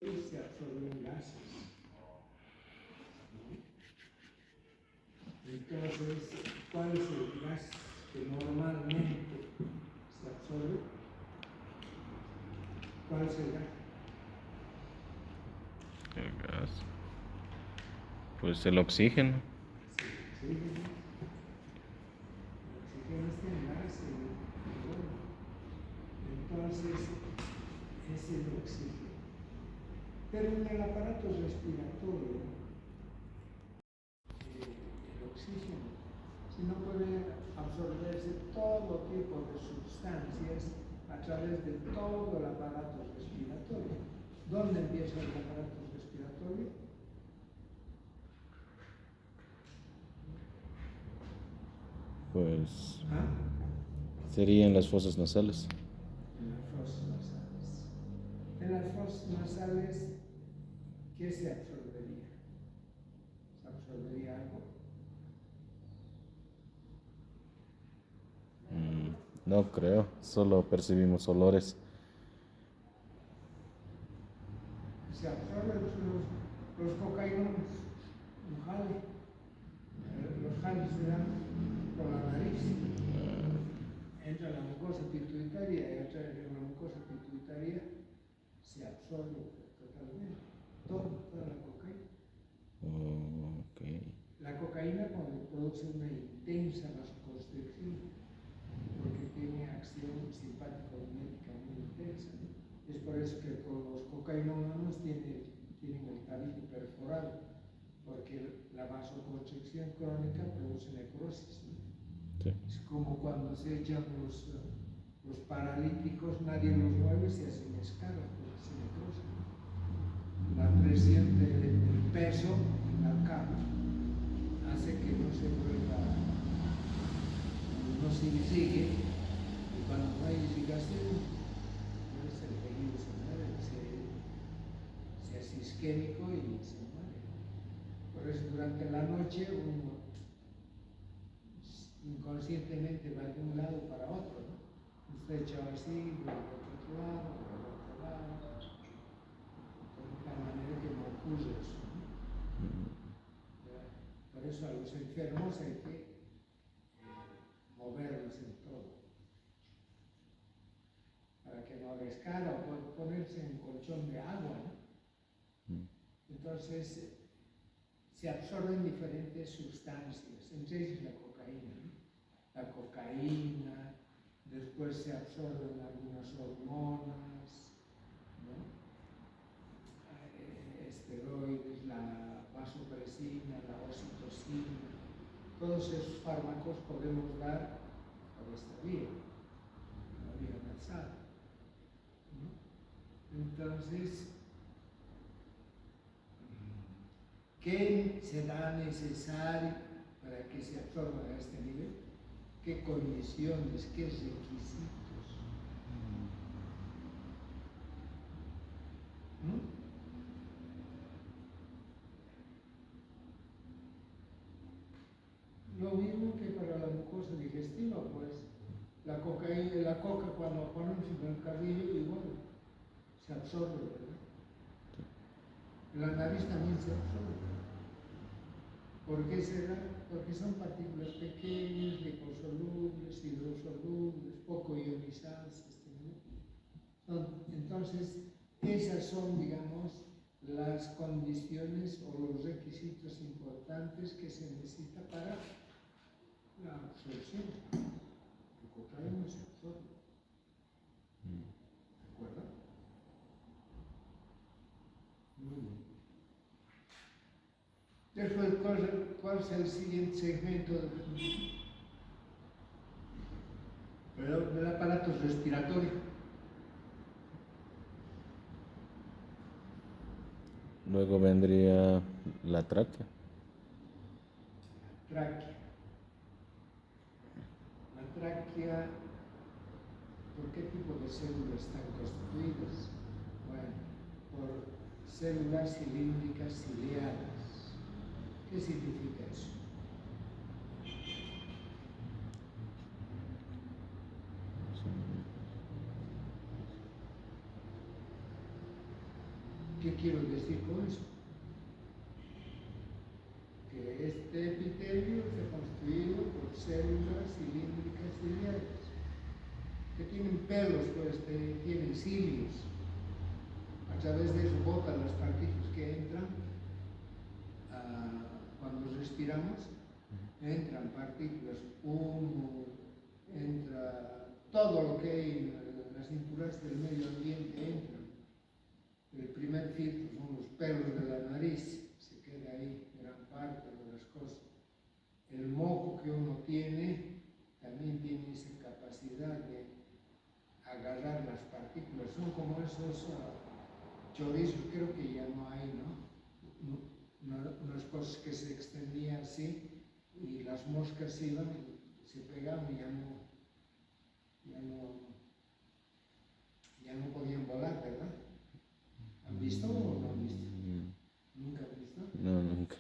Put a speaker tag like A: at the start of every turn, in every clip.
A: se absorben gases. Entonces, ¿cuál es el gas que normalmente se absorbe? ¿Cuál es el gas?
B: El gas. Pues el oxígeno.
A: Sí, el oxígeno está en gas, entonces es el oxígeno. Pero en el aparato respiratorio, el oxígeno, si no puede absorberse todo tipo de sustancias a través de todo el aparato respiratorio. ¿Dónde empieza el aparato respiratorio?
B: Pues
A: ¿Ah?
B: serían las fosas nasales.
A: En las fosas nasales. En las fosas nasales, ¿qué se absorbería? ¿Se absorbería algo?
B: No creo, solo percibimos olores.
A: Se absorben los cocaínos, un jale. Los jales se dan por la nariz. Entra la mucosa pituitaria y a través de la mucosa pituitaria se absorbe totalmente. Toda la cocaína.
B: Okay.
A: La cocaína cuando produce una intensa vasoconstricción, porque tiene acción simpático-mimética muy intensa. Es por eso que los cocainómanos tienen el tabique perforado, porque la vasoconstricción crónica produce necrosis. ¿No?
B: Sí.
A: Es como cuando se echan los paralíticos, nadie los mueve, se hacen escalas porque se necrosan. La presión del peso en la cama hace que no se vuelva, no se irrigue, y cuando no hay irrigación, pues el tejido se mueve, se hace isquémico y se muere. Por eso durante la noche uno inconscientemente va de un lado para otro, ¿no? Usted echado así, vuelve al otro lado, de tal manera que no ocurre eso, ¿no? Por eso a los enfermos hay que moverlos en todo, para que no les cara o ponerse en colchón de agua, ¿no? Entonces se absorben diferentes sustancias, entre ellas la cocaína, ¿no? La cocaína, después se absorben algunas hormonas, ¿no? Esteroides, la vasopresina, la oxitocina, todos esos fármacos podemos dar por esta vía, la vía nasal, ¿no? Entonces, ¿qué será necesario para que se absorba a este nivel? ¿Qué condiciones, qué requisitos? ¿Mm? Lo mismo que para la mucosa digestiva, pues la cocaína, la coca cuando ponemos en el carrillo igual se absorbe, ¿verdad? La nariz también se absorbe. ¿Por qué será? Porque son partículas pequeñas, liposolubles, hidrosolubles, poco ionizadas. Entonces, esas son, digamos, las condiciones o los requisitos importantes que se necesita para la absorción. El cocaína se absorbe. ¿De acuerdo? Muy bien. Después, ¿cuál es el siguiente segmento del aparato respiratorio?
B: Luego vendría la tráquea.
A: Tráquea. La tráquea, ¿por qué tipo de células están constituidas? Bueno, por células cilíndricas ciliadas. ¿Qué significa eso? ¿Qué quiero decir con eso? Que este epitelio está construido por células cilíndricas ciliares, que tienen pelos, pues tienen cilios. A través de eso botan las partículas que entran cuando respiramos, entran partículas, humo, entra todo lo que hay en las impurezas del medio ambiente entran. El primer filtro son los pelos de la nariz, se queda ahí gran parte de las cosas. El moco que uno tiene también tiene esa capacidad de agarrar las partículas, son como esos chorizos, creo que ya no hay, ¿no? Unas cosas que se extendían así y las moscas iban y se pegaban y ya no podían volar, ¿verdad? ¿Han visto o no han visto? ¿Nunca han visto?
B: No, nunca.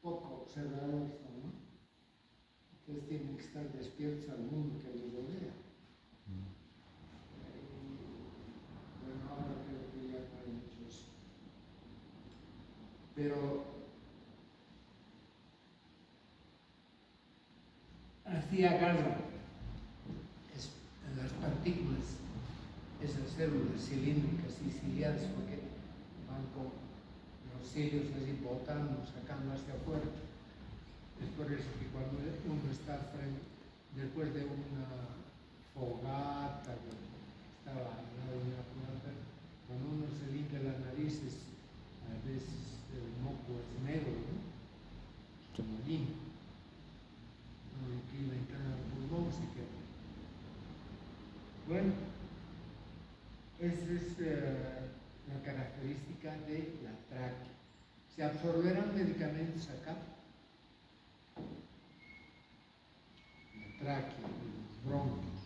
A: Poco observadores son, ¿no? Entonces tienen que estar despiertos al mundo que les rodea. Bueno, ahora creo que ya no hay mucho eso. Pero así agarran las partículas, esas células cilíndricas y ciliadas, porque van con los cilios así botando, sacando hacia afuera. Es por eso que cuando uno está después de una fogata, estaba al lado de una fogata, cuando uno se limpia las narices, a veces el moco es negro, ¿no? Como limpio. No lo inclina en cada pulmón, se queda. Bueno, esa es la característica de la tráquea. ¿Se absorberán medicamentos acá? La tráquea, los bronquios.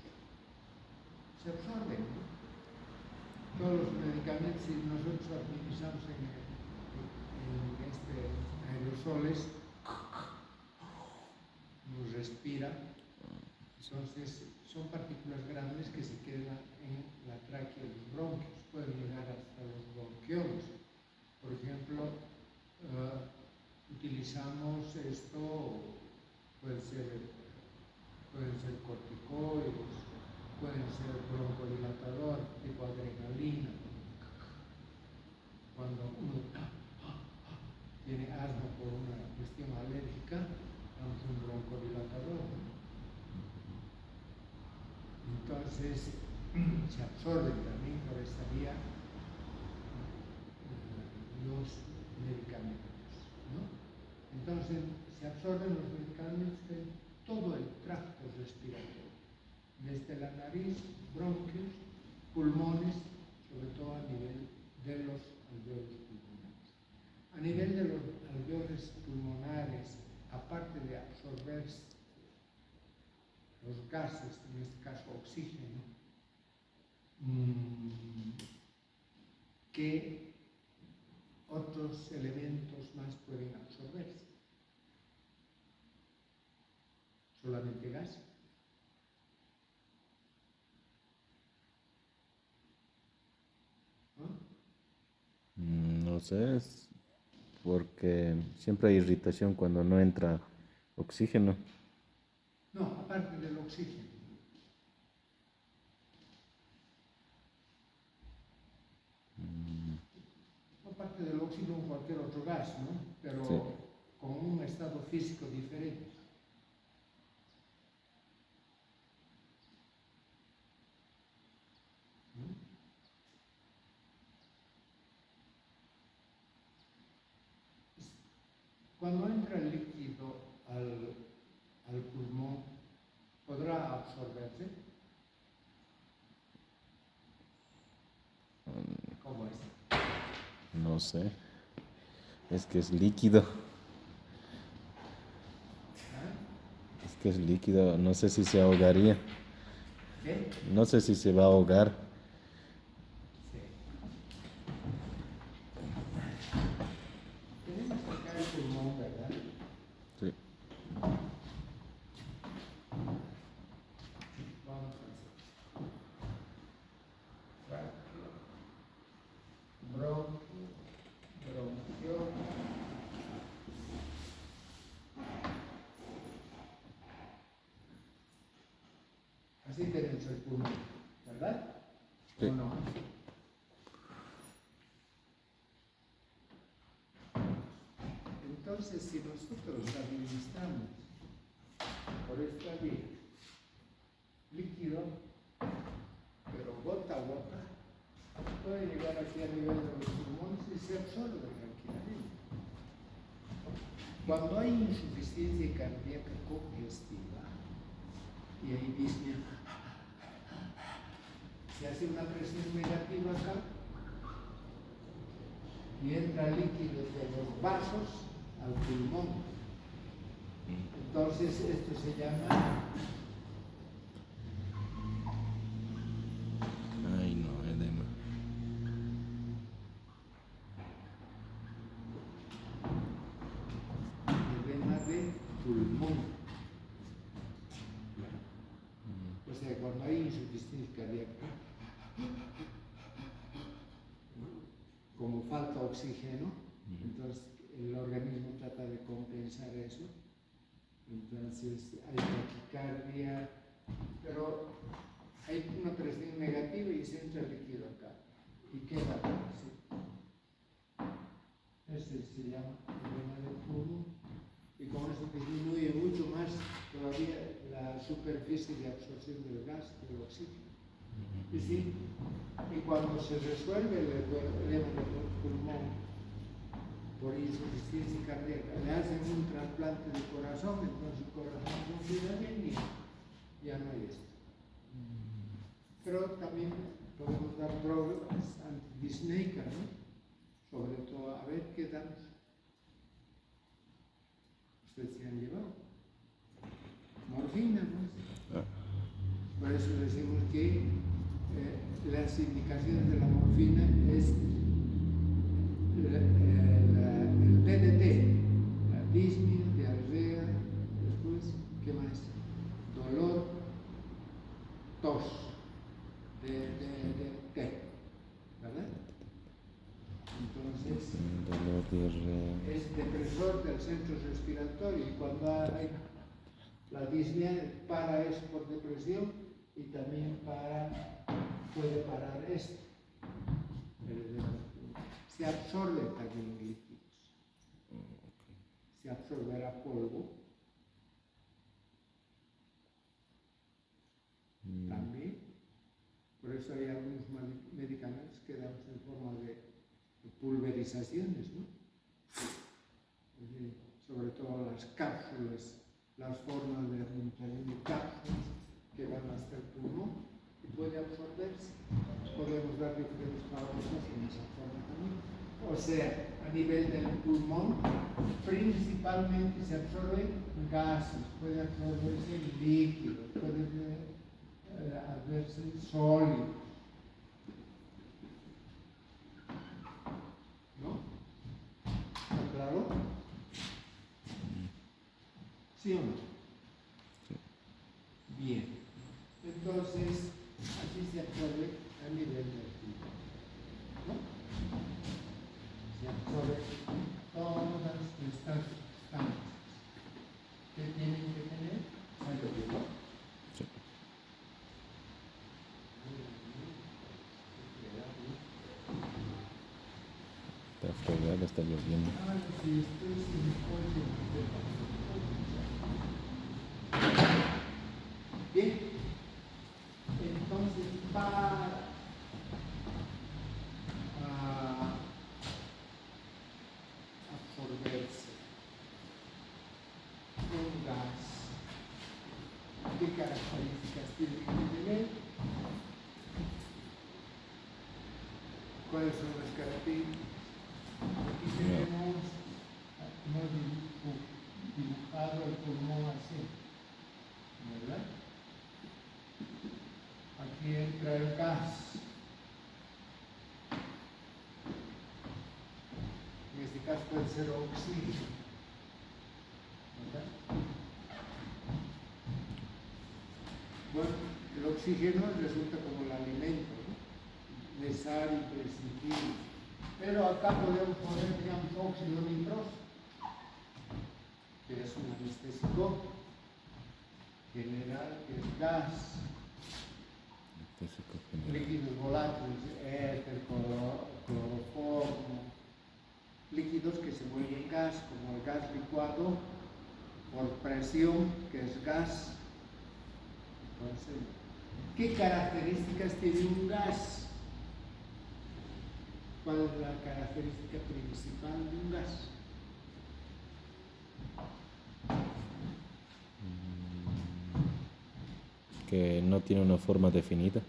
A: Se absorben, ¿no? Todos los medicamentos, si nosotros administramos en aerosoles, nos respira. Entonces, son partículas grandes que se quedan en la tráquea de los bronquios, pueden llegar hasta los bronquiolos. Por ejemplo, utilizamos esto, pueden ser corticoides, pueden ser broncodilatador, tipo adrenalina. Cuando uno tiene asma por una cuestión alérgica, damos un broncodilatador, ¿no? Entonces, se absorben también por esta vía los medicamentos, ¿no? Entonces, se absorben los medicamentos en todo el tracto respiratorio, desde la nariz, bronquios, pulmones, sobre todo a nivel de los alveolos pulmonares. A nivel de los alveolos pulmonares, aparte de absorberse los gases, en este caso oxígeno, ¿qué otros elementos más pueden absorberse? ¿Solamente gas? ¿No?
B: No sé, es porque siempre hay irritación cuando no entra oxígeno.
A: No, aparte del oxígeno. Aparte del oxígeno, cualquier otro gas, ¿no? Pero
B: Sí.
A: con un estado físico diferente. ¿No? Cuando entra el líquido al pulmón, ¿podrá absorberse? ¿Cómo es?
B: No sé, es que es líquido.
A: ¿Ah?
B: Es que es líquido, no sé si se ahogaría.
A: ¿Qué?
B: No sé si se va a ahogar.
A: Sí. Tenemos acá el pulmón, ¿verdad?
B: Sí.
A: Vamos a hacer. denso el pulmón, ¿verdad?
B: Sí.
A: ¿O no? Entonces, si nosotros administramos por esta vía líquido, pero gota a gota, puede llegar aquí a nivel de los pulmones y se absorbe tranquilamente. Cuando hay insuficiencia cardíaca congestiva y hay disnea, se hace una presión negativa acá y entra líquido de los vasos al pulmón. Entonces esto se llama
B: Ay, no, edema.
A: edema de pulmón. O sea, cuando hay insuficiencia cardíaca, como falta oxígeno, entonces el organismo trata de compensar eso. Entonces hay taquicardia, pero hay una presión negativa y se entra el líquido acá y queda así. Este se llama edema del pulmón y con eso disminuye mucho más todavía la superficie de absorción del gas, del oxígeno. Y sí, y cuando se resuelve el edema del pulmón por insuficiencia cardíaca, le hacen un trasplante de corazón, entonces el corazón funciona bien y ya no hay esto. Pero también podemos dar drogas antidisneicas, ¿no? Sobre todo, a ver qué damos. Ustedes se han llevado morfina, ¿no? Por eso decimos que las indicaciones de la morfina es el DDT, la disnea, diarrea, después, ¿qué más? Dolor, tos, té, ¿verdad? Entonces,
B: Dolor, diarrea.
A: es depresor del centro respiratorio y cuando hay la disnea para eso por depresión y también puede parar esto. Se absorbe también líquidos. Se absorberá polvo. También. Por eso hay algunos medicamentos que damos en forma de pulverizaciones, ¿no? Sobre todo las cápsulas, las formas de administración de cápsulas que van hasta el pulmón y puede absorberse. Podemos dar diferentes fármacos en esa forma también. O sea, a nivel del pulmón, principalmente se absorben gases, puede absorberse líquidos, puede absorberse sólidos. ¿No? ¿Está claro? ¿Sí o no? Bien. Entonces, así se absorbe a nivel del pulmón. ¿No? Se absorbe todas estas sustancias que tienen que tener. ¿Sabe lo que no?
B: Sí. Está fregado, está lloviendo.
A: Ah, sí, estoy sin coche. Bien, entonces para absorberse un gas, ¿qué características tiene que tener? ¿Cuáles son las características? Aquí tenemos, hemos dibujado el pulmón así, ¿verdad? Aquí entra el gas. En este caso puede ser oxígeno, ¿verdad? Bueno, el oxígeno resulta como el alimento, ¿no? Necesario, imprescindible. Pero acá podemos poner, digamos, óxido nitroso, que es un anestésico general, que es gas.
B: Tóxico general.
A: Líquidos volátiles, éter, cloroformo, líquidos que se vuelven gas, como el gas licuado por presión, que es gas. Entonces, ¿qué características tiene un gas? ¿Cuál es la característica principal de un gas?
B: Que no tiene una forma definida.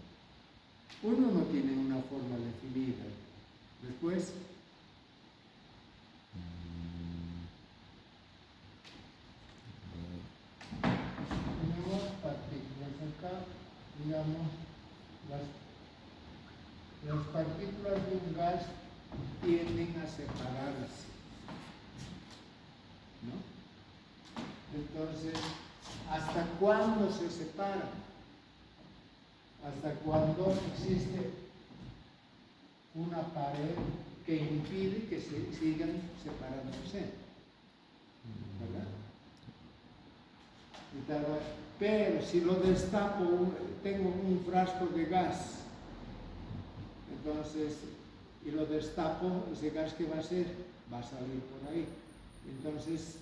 A: Uno no tiene una forma definida. Después, tenemos partículas acá, digamos, las partículas de un gas tienden a separarse, ¿no? Entonces, ¿hasta cuándo se separan? Hasta cuando existe una pared que impide que se sigan separándose, ¿verdad? Pero si lo destapo, tengo un frasco de gas, entonces, y lo destapo, ese gas que va a ser, va a salir por ahí. Entonces,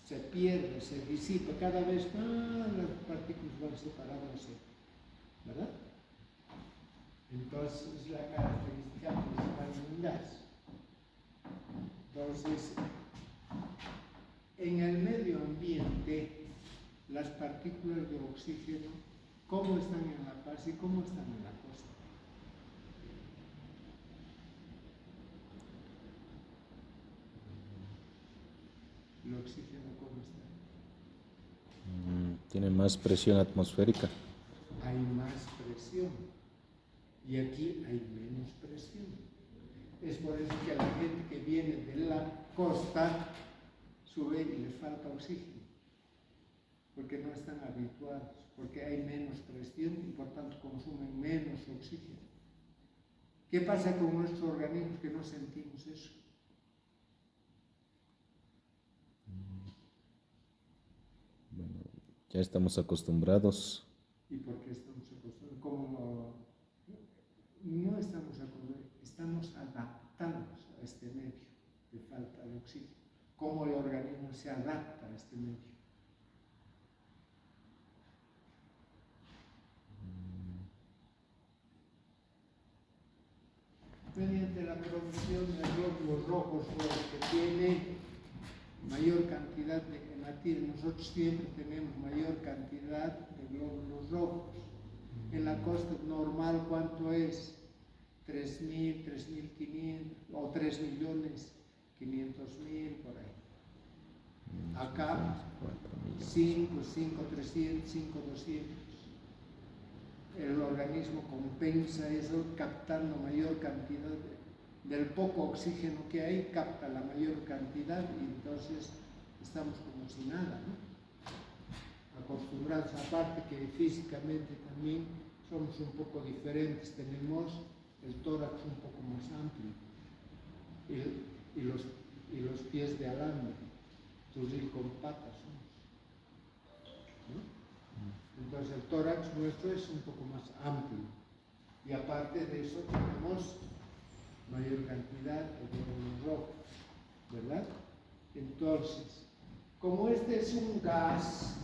A: se pierde, se disipa, cada vez más las partículas van separándose, ¿verdad? Entonces, es la característica principal de un gas. Entonces, en el medio ambiente, las partículas de oxígeno, ¿cómo están en la paz y cómo están en la costa? ¿El oxígeno cómo está?
B: Tiene más presión atmosférica.
A: Hay más presión y aquí hay menos presión. Es por eso que a la gente que viene de la costa sube y le falta oxígeno, porque no están habituados, porque hay menos presión y por tanto consumen menos oxígeno. ¿Qué pasa con nuestros organismos que no sentimos eso?
B: Bueno, ya estamos acostumbrados.
A: ¿Y por qué estamos acostumbrados? ¿Cómo no estamos acostumbrados? Estamos adaptados a este medio de falta de oxígeno. ¿Cómo el organismo se adapta a este medio? Mediante la producción de glóbulos rojos, los que tiene mayor cantidad de hematina. Nosotros siempre tenemos mayor cantidad de glóbulos rojos. En la costa normal, ¿cuánto es? 3.000, 3.500 o 3.500.000 por ahí. Acá 5, 300, 5, 200. El organismo compensa eso captando mayor cantidad del poco oxígeno que hay, capta la mayor cantidad y entonces estamos como si nada, ¿no? Acostumbrados, aparte que físicamente también somos un poco diferentes, tenemos el tórax un poco más amplio y los pies de alambre, turril con patas somos, ¿no? Entonces el tórax nuestro es un poco más amplio y aparte de eso tenemos mayor cantidad de glóbulos rojos, ¿verdad? Entonces, como este es un gas,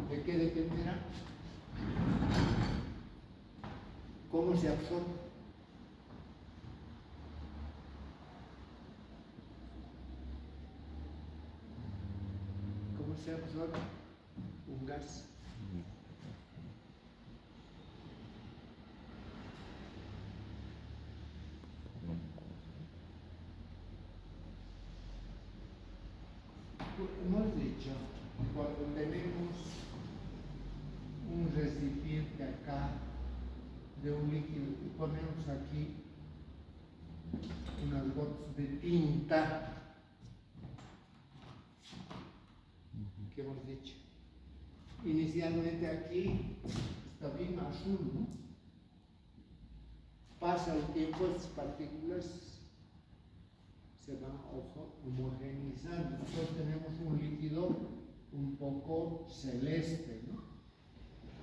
A: ¿de qué dependerá? ¿Cómo se absorbe? ¿Cómo se absorbe un gas? Hemos dicho, cuando tenemos un recipiente acá de un líquido y ponemos aquí unas gotas de tinta, ¿qué hemos dicho? Inicialmente aquí está bien azul, ¿no? Pasa el tiempo, estas partículas se van homogeneizando. Entonces tenemos un líquido un poco celeste, ¿no?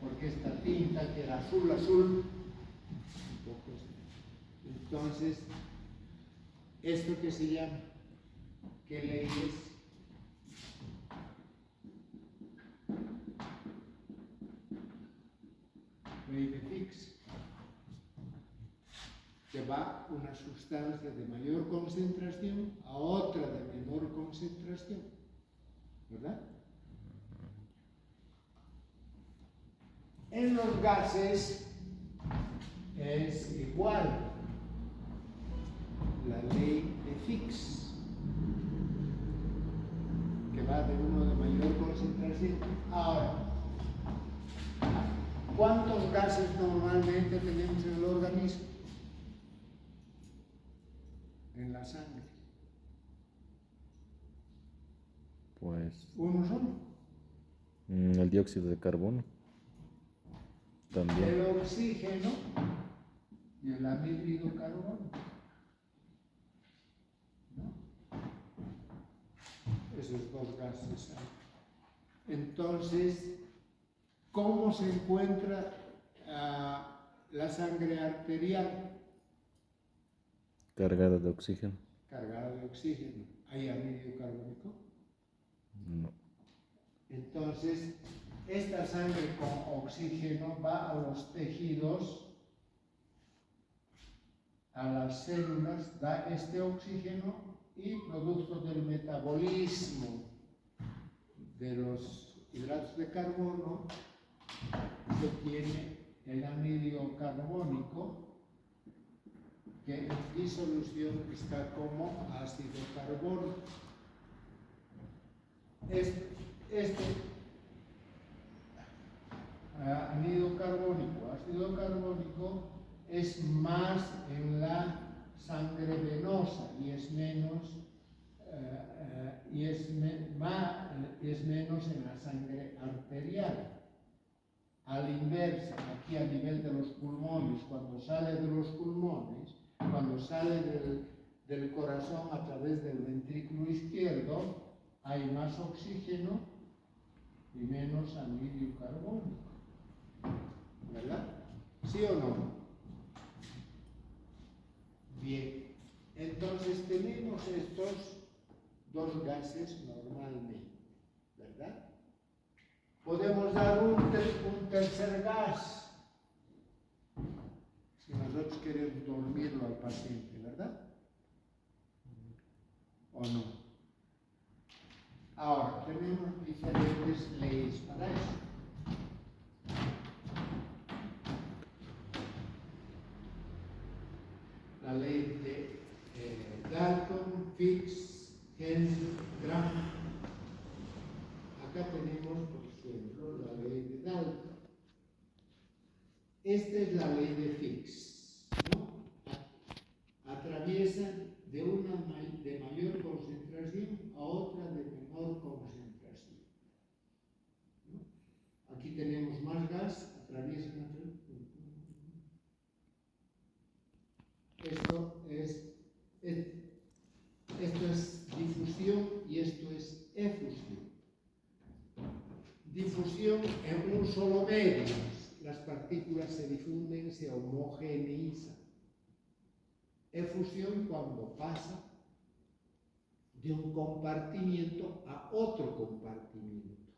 A: porque esta tinta que era azul, un poco así. Entonces, ¿esto qué se llama? ¿Qué ley es? Ley de Fick, que va una sustancia de mayor concentración a otra de menor concentración, ¿verdad? En los gases es igual la ley de Fick, que va de uno de mayor concentración. Ahora, ¿cuántos gases normalmente tenemos en el organismo? En la sangre.
B: Pues
A: ¿Uno solo?
B: el dióxido de carbono también.
A: El oxígeno y el anhídrido carbono. ¿No? Esos dos gases hay. Entonces, ¿cómo se encuentra la sangre arterial?
B: Cargada de oxígeno.
A: Cargada de oxígeno. ¿Hay anhídrido carbónico?
B: No.
A: Entonces, esta sangre con oxígeno va a los tejidos, a las células, da este oxígeno y producto del metabolismo de los hidratos de carbono se tiene el anhídrido carbónico, que en disolución está como ácido carbónico. Este anhídrido carbónico, ácido carbónico, es más en la sangre venosa y es menos es menos en la sangre arterial. Al inverso, aquí a nivel de los pulmones, cuando sale de los pulmones, cuando sale del corazón a través del ventrículo izquierdo, hay más oxígeno y menos anhídrido carbónico. ¿Verdad? ¿Sí o no? Bien, entonces tenemos estos dos gases normalmente, ¿verdad? Podemos dar un tercer gas si nosotros queremos dormirlo al paciente, ¿verdad? ¿O no? Ahora, tenemos diferentes leyes para eso. La ley de Dalton, Fick, Henry, Graham. Acá tenemos, por ejemplo, la ley de Dalton. Esta es la ley de Fick, ¿no? Atraviesa de una de mayor concentración a otra de menor concentración, ¿no? Aquí tenemos más gas, atraviesan. Esto es difusión y esto es efusión. Difusión en un solo medio. Las partículas se difunden, se homogeneizan. Efusión cuando pasa de un compartimiento a otro compartimiento.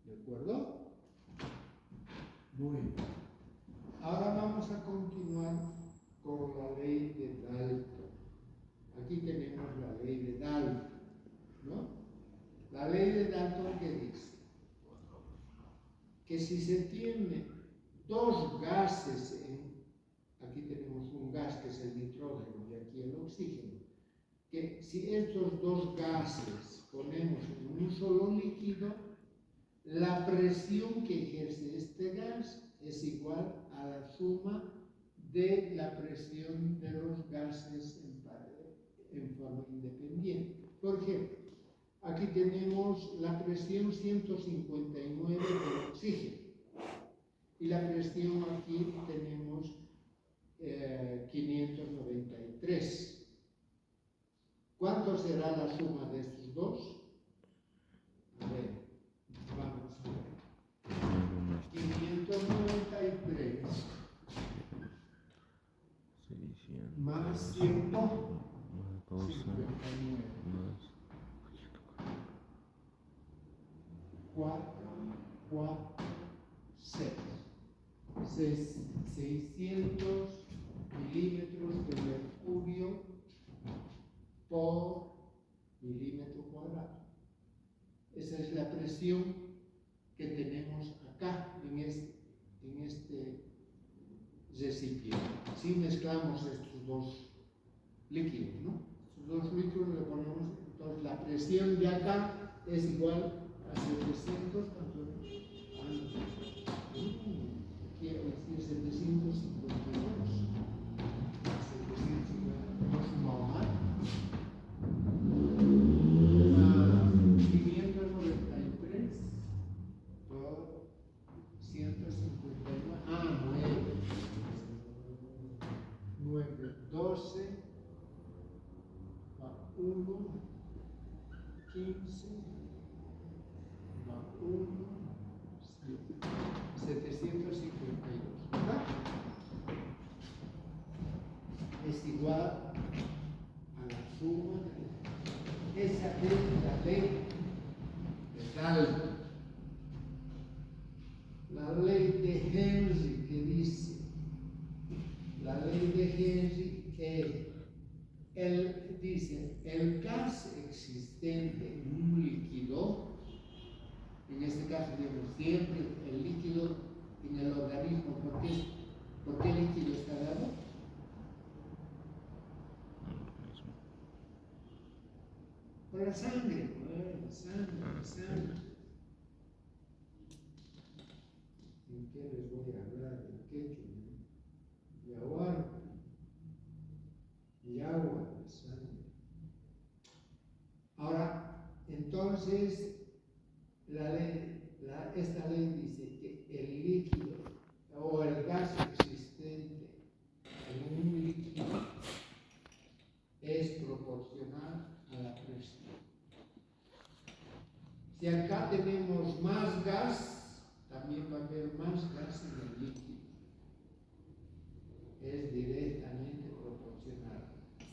A: ¿De acuerdo? Muy bien. Ahora vamos a continuar con la ley de Dalton. Aquí tenemos la ley de Dalton, ¿no? La ley de Dalton que dice que si se tienen dos gases, aquí tenemos un gas que es el nitrógeno y aquí el oxígeno, que si estos dos gases ponemos en un solo líquido, la presión que ejerce este gas es igual a la suma de la presión de los gases en forma independiente. Por ejemplo, aquí tenemos la presión 159 del oxígeno y la presión aquí tenemos 593. ¿Cuánto será la suma de estos dos? A ver, vamos. 693 más
B: 600 más 12
A: 159.
B: más
A: 4, 4, 6. 600 milímetros de mercurio por milímetro cuadrado. Esa es la presión que tenemos acá en este recipiente. Si mezclamos estos dos líquidos, ¿no? Estos dos líquidos le ponemos, entonces la presión de acá es igual a 700, ¿cuánto es? Quiero decir 752. 752 normal. 593 por 159. 9, 12, 1, 15, 1, 752, ¿verdad? Es igual a la suma de esa es la ley de cálculo. La ley de Henry que dice, la ley de Henry él dice, el gas existente en un líquido, en este caso digamos siempre el líquido en el organismo, ¿por qué el líquido está dado? Por la sangre, la sangre. ¿En qué les voy a hablar? ¿En quechua? Y agua, de sangre. Ahora, entonces, esta ley dice que el líquido o el gas existente en un líquido es proporcional a la presión. Si acá tenemos más gas, también va a haber más gas en el líquido. Es directamente proporcional.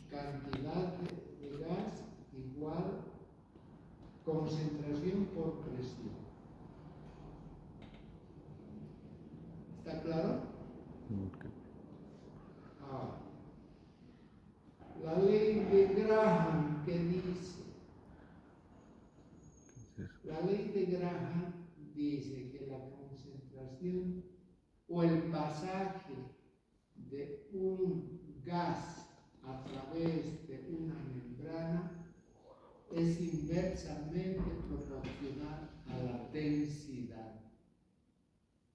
A: Cantidad de gas igual concentración por presión. ¿Está claro?
B: Okay.
A: Ahora, la ley de Graham que dice, la ley de Graham dice que la concentración o el pasaje de un gas a través de una membrana es inversamente proporcional a la densidad.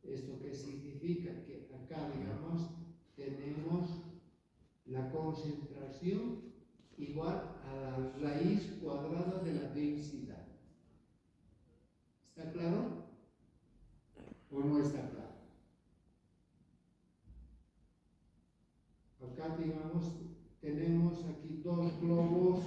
A: ¿Esto qué significa? Que acá, digamos, tenemos la concentración igual a la raíz cuadrada de la densidad. ¿Está claro? ¿O no está claro? Acá, digamos, tenemos aquí dos globos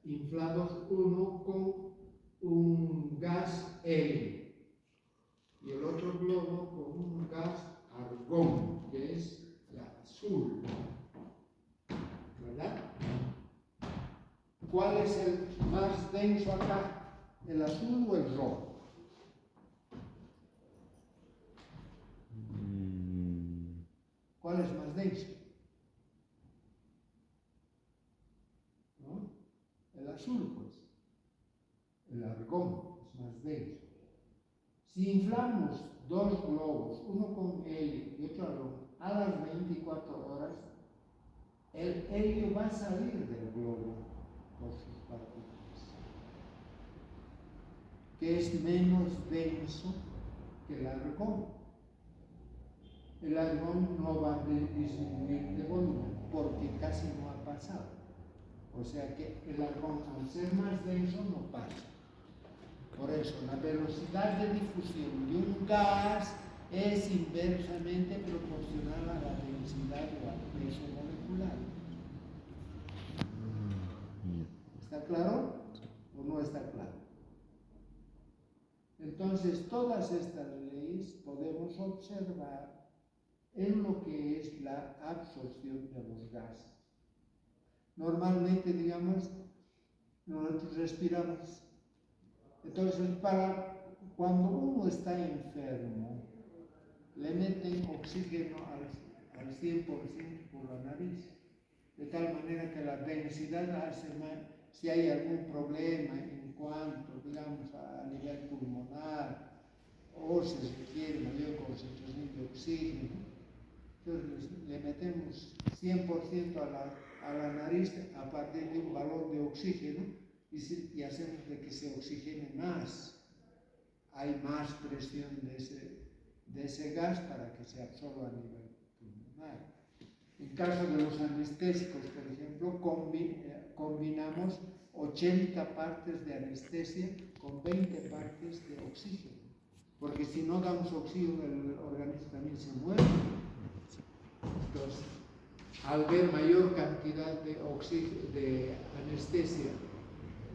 A: inflados, uno con un gas helio y el otro globo con un gas argón, que es la azul, ¿verdad? ¿Cuál es el más denso acá? ¿El azul o el rojo? ¿Cuál es más denso? ¿No? El azul, pues. El argón es más denso. Si inflamos dos globos, uno con helio y otro argón, a las 24 horas, el helio va a salir del globo por sus partículas, que es menos denso que el argón. El argón no va a disminuir de volumen porque casi no ha pasado. O sea que el argón, al ser más denso, no pasa. Por eso, la velocidad de difusión de un gas es inversamente proporcional a la densidad o al peso molecular. ¿Está claro o no está claro? Entonces, todas estas leyes podemos observar en lo que es la absorción de los gases. Normalmente, digamos, nosotros respiramos. Entonces, cuando uno está enfermo, le meten oxígeno al 100% por la nariz, de tal manera que la densidad hace más, si hay algún problema en cuanto, digamos, a nivel pulmonar, o se requiere mayor concentración de oxígeno, entonces le metemos 100% a la nariz a partir de un valor de oxígeno y hacemos de que se oxigene más. Hay más presión de ese gas para que se absorba a nivel pulmonar. En caso de los anestésicos, por ejemplo, combinamos 80 partes de anestesia con 20 partes de oxígeno, porque si no damos oxígeno el organismo también se muere. Entonces, al ver mayor cantidad de anestesia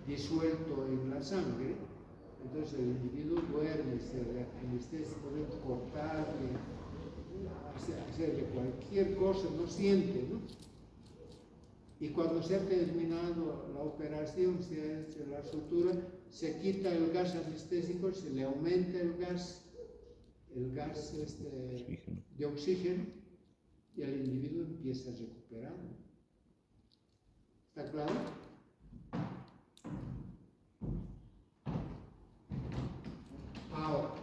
A: disuelto en la sangre, entonces el individuo duerme, se anestesia, puede cortarle, hacerle cualquier cosa, no siente, ¿no? Y cuando se ha terminado la operación, se hace la sutura, se quita el gas anestésico, se le aumenta el gas de oxígeno y el individuo empieza a recuperar. ¿Está claro? Ahora,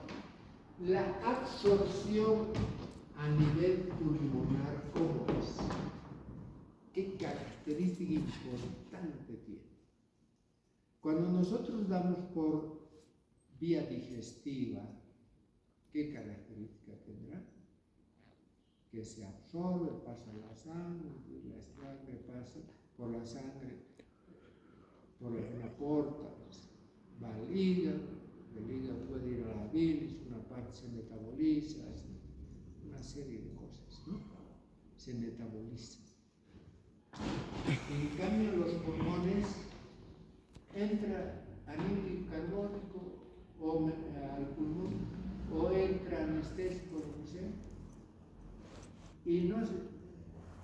A: la absorción a nivel pulmonar, ¿cómo es? ¿Qué característica importante tiene? Cuando nosotros damos por vía digestiva, ¿qué característica tendrá? Que se absorbe, pasa a la sangre pasa por la sangre, por la porta, va al hígado, el hígado puede ir a la bilis, una parte se metaboliza, una serie de cosas, ¿no? Se metaboliza. En cambio, los pulmones entra anhídrico carbónico o al pulmón, o entra anestésico, lo que sea, y no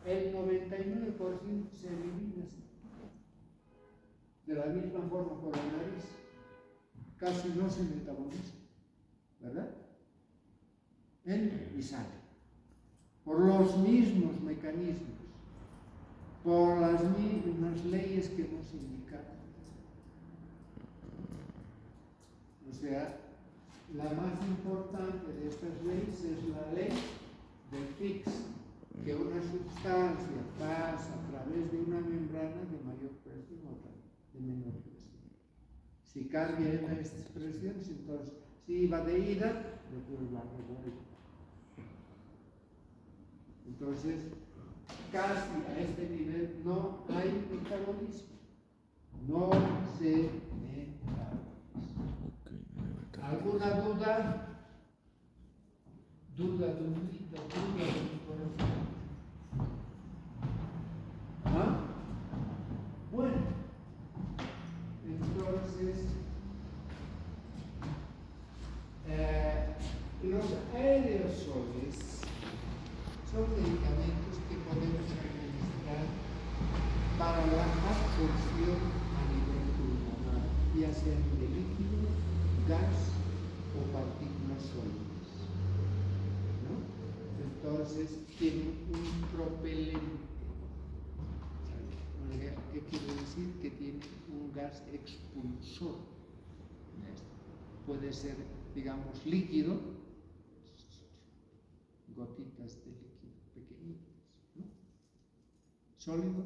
A: el 99% se elimina de la misma forma por la nariz, casi no se metaboliza, ¿verdad? Entra y sale, por los mismos mecanismos, por las mismas leyes que nos indicaron. O sea, la más importante de estas leyes es la ley de Fick, que una sustancia pasa a través de una membrana de mayor presión o de menor presión. Si cambia estas presiones, entonces, si iba de ida, después va de vuelta. Entonces, casi a este nivel no hay metabolismo. No se metaboliza. ¿Alguna duda? Duda de un corazón. ¿Ah? Bueno, entonces, los aerosoles son medicamentos que podemos administrar para la absorción a nivel pulmonar, ya sean de líquido, gas o partículas sólidas, ¿no? Entonces tienen un propelente. ¿Qué quiere decir? Que tiene un gas expulsor. Puede ser, digamos, líquido, gotitas de líquido pequeñitas, ¿no? Sólido,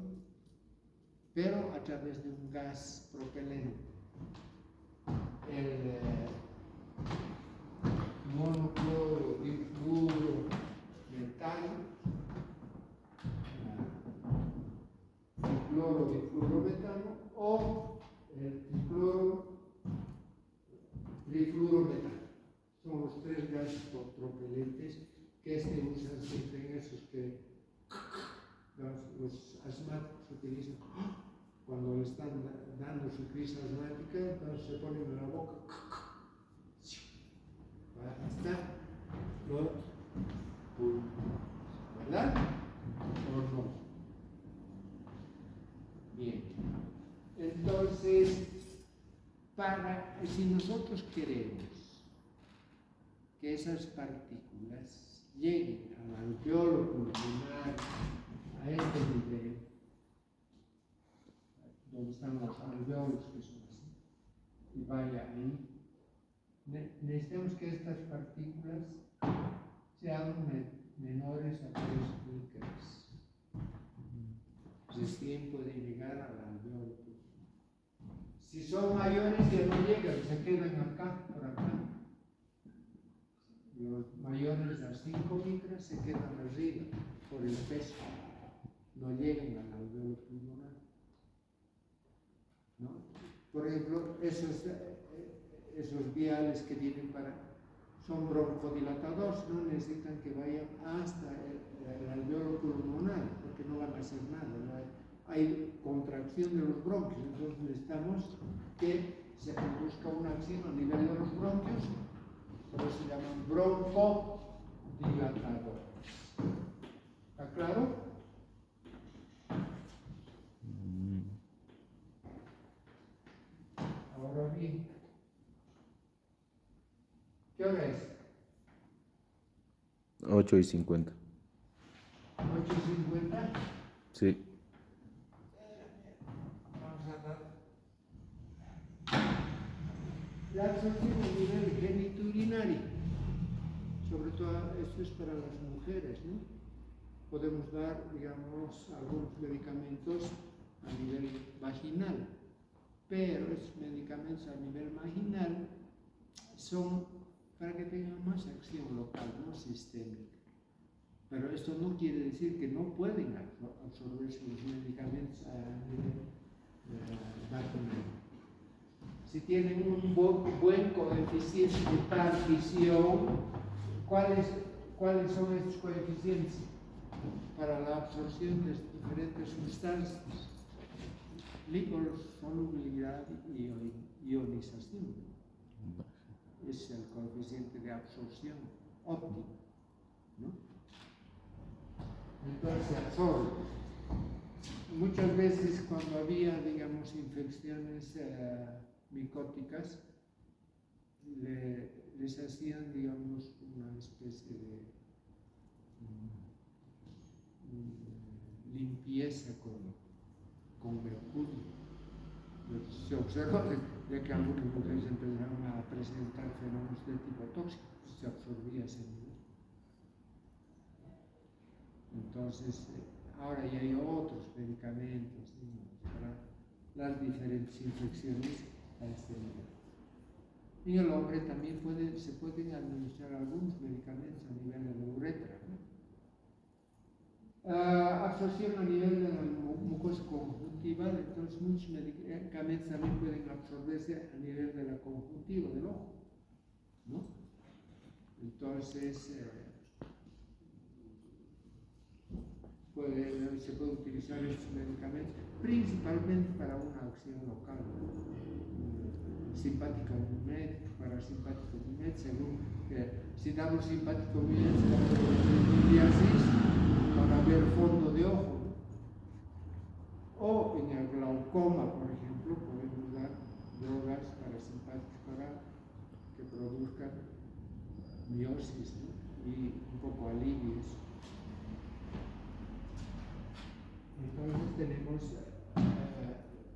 A: pero a través de un gas propelente. El monocloro difluoro metano, cloro difluorometano o el difluorometano. Son los tres gases propelentes que se usan siempre en esos que los asmáticos utilizan cuando le están dando su crisis asmática, entonces se ponen en la boca si nosotros queremos que esas partículas lleguen al alveolo pulmonar, a este nivel, donde están los alveolos que son así, y vaya ahí, necesitamos que estas partículas sean menores a 3 micras. Recién pueden llegar al alveolo. Si son mayores ya no llegan, se quedan acá, por acá. Los mayores a 5 micras se quedan arriba por el peso, no llegan al alveolo pulmonar, ¿no? Por ejemplo, esos viales que tienen son broncodilatadores, no necesitan que vayan hasta el alveolo pulmonar, porque no van a hacer nada, ¿no? Hay contracción de los bronquios, entonces necesitamos que se produzca una acción a nivel de los bronquios, por eso se llaman broncodilatadores. ¿Está claro? Ahora bien, ¿qué hora es?
B: 8:50.
A: 8:50.
B: Sí.
A: Vamos a dar. La absorción a nivel genitourinario, sobre todo esto es para las mujeres, ¿no? Podemos dar, digamos, algunos medicamentos a nivel vaginal, pero esos medicamentos a nivel vaginal son para que tengan más acción local, no sistémica. Pero esto no quiere decir que no pueden absorberse los medicamentos a nivel vaginal. Si tienen un buen coeficiente de partición, ¿cuáles son estos coeficientes para la absorción de diferentes sustancias? Liposolubilidad y ionización. Es el coeficiente de absorción óptimo, ¿no? Entonces se absorbe. Muchas veces cuando había, digamos, infecciones micóticas, les hacían, digamos, una especie de limpieza con mercurio. Se observó de que algunas mujeres empezaron a presentar fenómenos de tipo tóxico, se absorbía ese nivel. Entonces, ahora ya hay otros medicamentos, digamos, para las diferentes infecciones a este nivel. En el hombre también se pueden administrar algunos medicamentos a nivel de la uretra, ¿no? Absorción a nivel de la mucosa conjuntiva, entonces muchos medicamentos también pueden absorberse a nivel de la conjuntiva del ojo, ¿no? Entonces, se puede utilizar estos medicamentos principalmente para una acción local, simpático mimético, parasimpático mimético, según si damos simpático mimético para ver fondo de ojo, o en el glaucoma, por ejemplo, podemos dar drogas parasimpáticas para que produzcan miosis, ¿no? Y un poco alivios. Entonces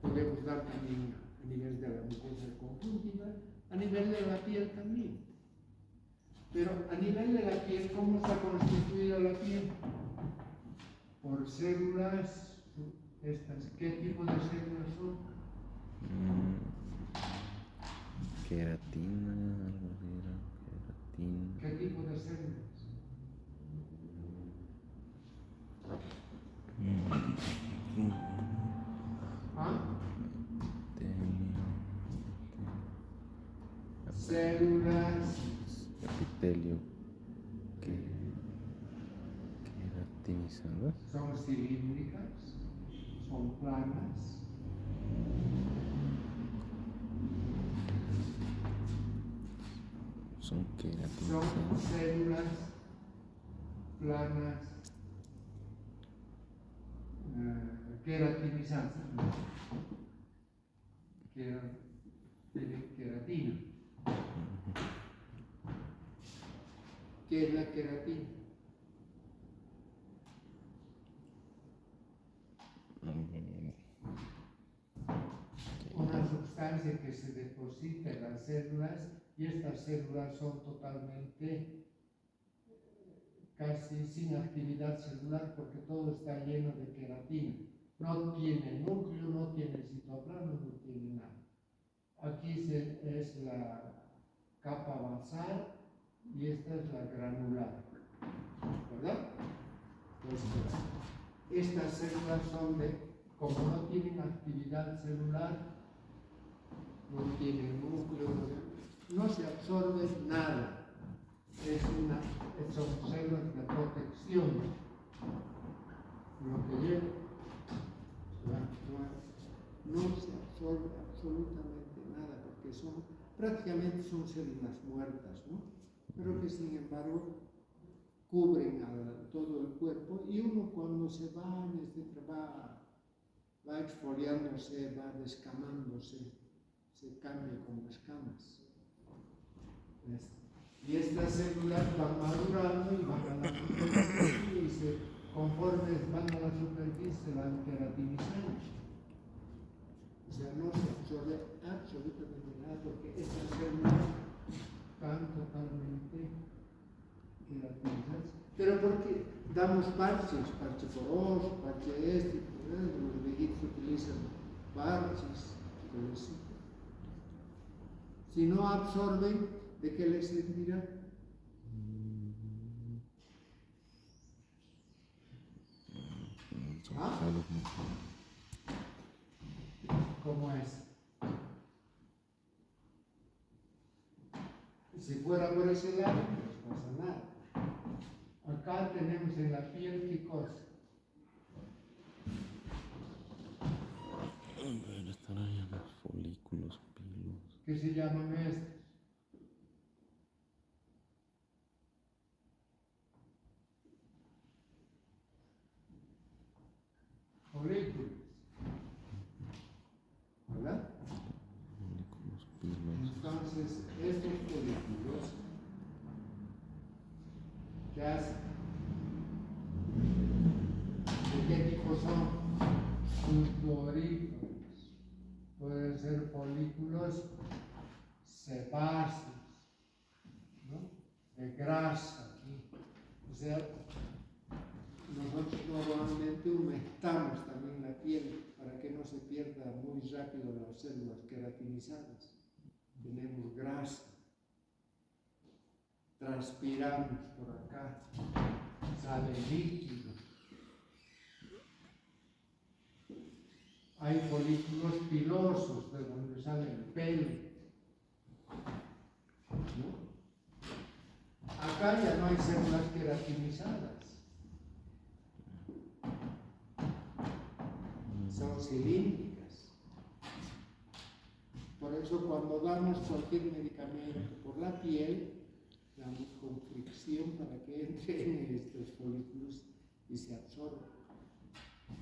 A: podemos dar también a nivel de la mucosa conjuntiva, a nivel de la piel también. Pero a nivel de la piel, ¿cómo está constituida la piel? Por células, ¿qué tipo de células son?
B: Queratina, algo así era, queratina.
A: ¿Qué tipo de células? Células.
B: Epitelio. Queratinizadas.
A: Son cilíndricas, son planas.
B: Son
A: Son células planas queratinizadas. de queratina. ¿Qué es la queratina? Una sustancia que se deposita en las células y estas células son totalmente casi sin actividad celular porque todo está lleno de queratina. No tiene núcleo, no tiene citoplasma, no tiene nada. Aquí es la capa basal y esta es la granular, ¿verdad? Pues estas células son como no tienen actividad celular, no tienen núcleo, no se absorbe nada. Son células de protección. Lo que lleva no se absorbe absolutamente nada porque prácticamente son células muertas, ¿no? Pero que sin embargo cubren todo el cuerpo y uno cuando se baña, va exfoliándose, va descamándose, se cambia como escamas. Y estas células van madurando y van a la superficie y conforme van a la superficie se van queratinizando. O sea, no se absorbe absolutamente nada porque estas células están totalmente queratinizadas. Pero porque damos parches, parche poroso, parche los viejitos utilizan parches, pero sí. Si no absorben, ¿de qué les servirá? ¿Ah? ¿Cómo es? Si fuera por ese lado, no pasa nada. Acá tenemos en la piel, ¿qué cosa?
B: Están ahí los folículos, pilos.
A: ¿Qué se llaman estos? Folículos. ¿Verdad?
B: Folículos, pilos.
A: Entonces, estos folículos, ¿qué hacen? ¿De qué tipo son? Sudoríferos. Pueden ser folículos sebáceos, ¿no? De grasa aquí. O sea, nosotros normalmente humectamos también la piel para que no se pierda muy rápido las células queratinizadas. Tenemos grasa, transpiramos por acá, sale líquido. Hay folículos pilosos de donde sale el pelo, ¿no? Acá ya no hay células queratinizadas. Son cilíndricas. Por eso cuando damos cualquier medicamento por la piel, damos con fricción para que entren en estos folículos y se absorban.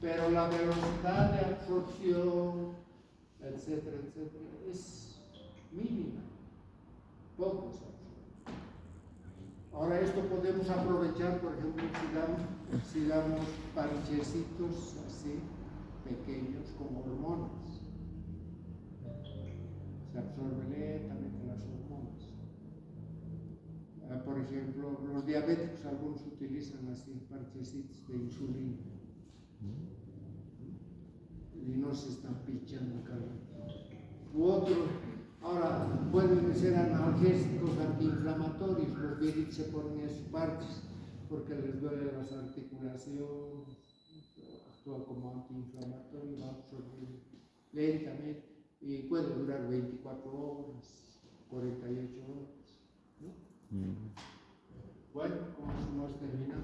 A: Pero la velocidad de absorción, etcétera, etcétera, es mínima. Poco se absorbe. Ahora esto podemos aprovechar, por ejemplo, si damos parchecitos así, pequeños, como hormonas. Se absorben lentamente las hormonas. Por ejemplo, los diabéticos, algunos utilizan así parchecitos de insulina. Y no se están pinchando cada uno. U otros, ahora pueden ser analgésicos antiinflamatorios, los viejitos se ponen esos parches porque les duelen las articulaciones, actúa como antiinflamatorio, va a absorber lentamente y puede durar 24 horas, 48 horas, ¿no? Bueno, como hemos terminado.